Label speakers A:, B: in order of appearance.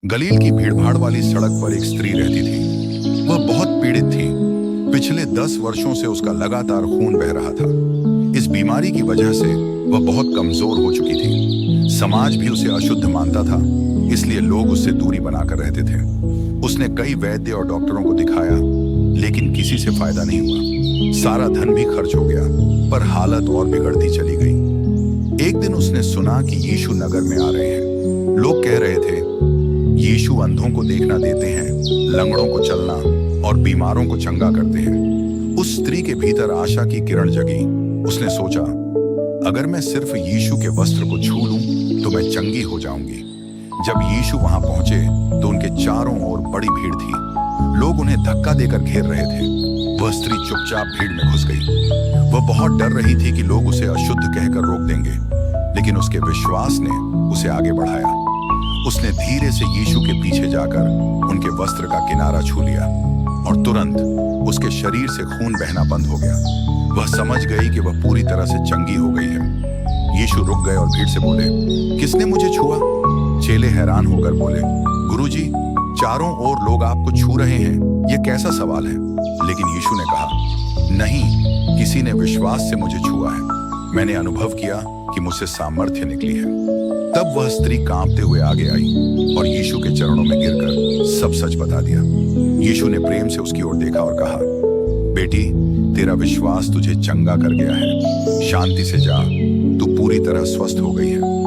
A: गलील की भीड़भाड़ वाली सड़क पर एक स्त्री रहती थी। वह बहुत पीड़ित थी। पिछले 10 वर्षों से उसका लगातार खून बह रहा था। इस बीमारी की वजह से वह बहुत कमजोर हो चुकी थी। समाज भी उसे अशुद्ध मानता था, इसलिए लोग उससे दूरी बनाकर रहते थे। उसने कई वैद्य और डॉक्टरों को दिखाया, लेकिन किसी से फायदा नहीं हुआ। सारा धन भी खर्च हो गया, पर हालत और बिगड़ती चली गई। एक दिन उसने सुना कि यीशु नगर में आ रहे हैं। लोग कह रहे थे, यीशु अंधों को देखना देते हैं, लंगड़ों को चलना और बीमारों को चंगा करते हैं। उस स्त्री के भीतर आशा की किरण जगी। उसने सोचा, अगर मैं सिर्फ यीशु के वस्त्र को छू लूं, तो मैं चंगी हो जाऊंगी। जब यीशु वहां पहुंचे, तो उनके चारों ओर बड़ी भीड़ थी। लोग उन्हें धक्का देकर घेर रहे थे। वह स्त्री चुपचाप भीड़ में घुस गई। वह बहुत डर रही थी कि लोग उसे अशुद्ध कहकर रोक देंगे, लेकिन उसके विश्वास ने उसे आगे बढ़ाया। उसने धीरे से यीशु के पीछे जाकर उनके वस्त्र का किनारा छू लिया और तुरंत उसके शरीर से खून बहना बंद हो गया। वह समझ गई कि वह पूरी तरह से चंगी हो गई है। यीशु रुक गए और भीड़ से बोले, किसने मुझे छुआ? चेले हैरान होकर बोले, गुरुजी, चारों ओर लोग आपको छू रहे हैं, यह कैसा सवाल है? लेकिन यीशु ने कहा, नहीं, किसी ने विश्वास से मुझे छुआ है। मैंने अनुभव किया कि मुझसे सामर्थ्य निकली है। तब वह स्त्री कांपते हुए आगे आई और यीशु के चरणों में गिरकर सब सच बता दिया। यीशु ने प्रेम से उसकी ओर देखा और कहा, बेटी, तेरा विश्वास तुझे चंगा कर गया है। शांति से जा, तू पूरी तरह स्वस्थ हो गई है।